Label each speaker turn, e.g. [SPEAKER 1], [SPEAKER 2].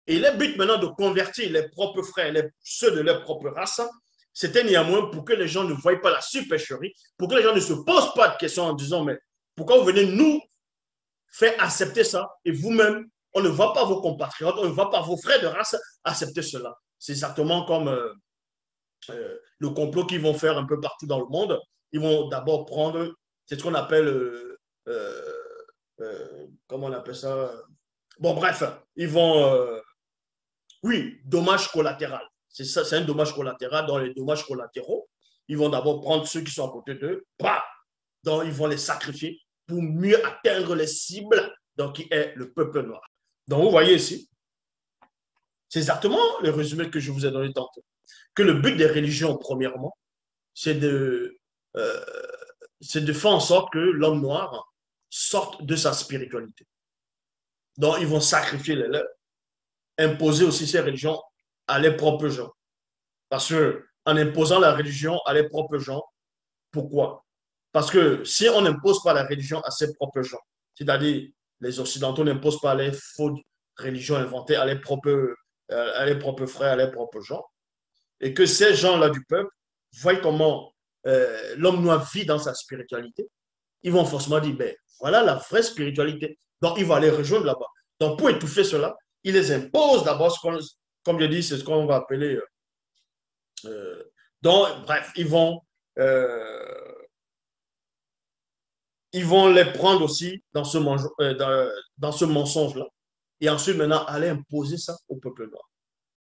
[SPEAKER 1] Et le but maintenant de convertir les propres frères, ceux de leur propre race, c'était néanmoins pour que les gens ne voient pas la supercherie, pour que les gens ne se posent pas de questions en disant, mais pourquoi vous venez nous faire accepter ça et vous-même, on ne voit pas vos compatriotes, on ne voit pas vos frères de race accepter cela. C'est exactement comme le complot qu'ils vont faire un peu partout dans le monde. Ils vont d'abord prendre, c'est ce qu'on appelle, comment on appelle ça? Bon, bref, ils vont, oui, dommage collatéral. C'est ça, c'est un dommage collatéral. Dans les dommages collatéraux, ils vont d'abord prendre ceux qui sont à côté d'eux, bah, donc ils vont les sacrifier pour mieux atteindre les cibles, donc qui est le peuple noir. Donc vous voyez ici, c'est exactement le résumé que je vous ai donné tantôt. Que le but des religions, premièrement, c'est euh, de faire en sorte que l'homme noir sorte de sa spiritualité. Donc ils vont sacrifier les leurs, imposer aussi ces religions à leurs propres gens. Parce que en imposant la religion à leurs propres gens, pourquoi? Parce que si on n'impose pas la religion à ses propres gens, c'est-à-dire les Occidentaux n'imposent pas les fausses religions inventées à leurs propres frères, à leurs propres gens, et que ces gens-là du peuple voient comment l'homme noir vit dans sa spiritualité, ils vont forcément dire, ben voilà la vraie spiritualité. Donc, ils vont aller rejoindre là-bas. Donc, pour étouffer cela, ils les imposent d'abord, comme je dis, c'est ce qu'on va appeler. Donc, bref, euh, ils vont les prendre aussi dans ce mensonge-là. Et ensuite, maintenant, aller imposer ça au peuple noir.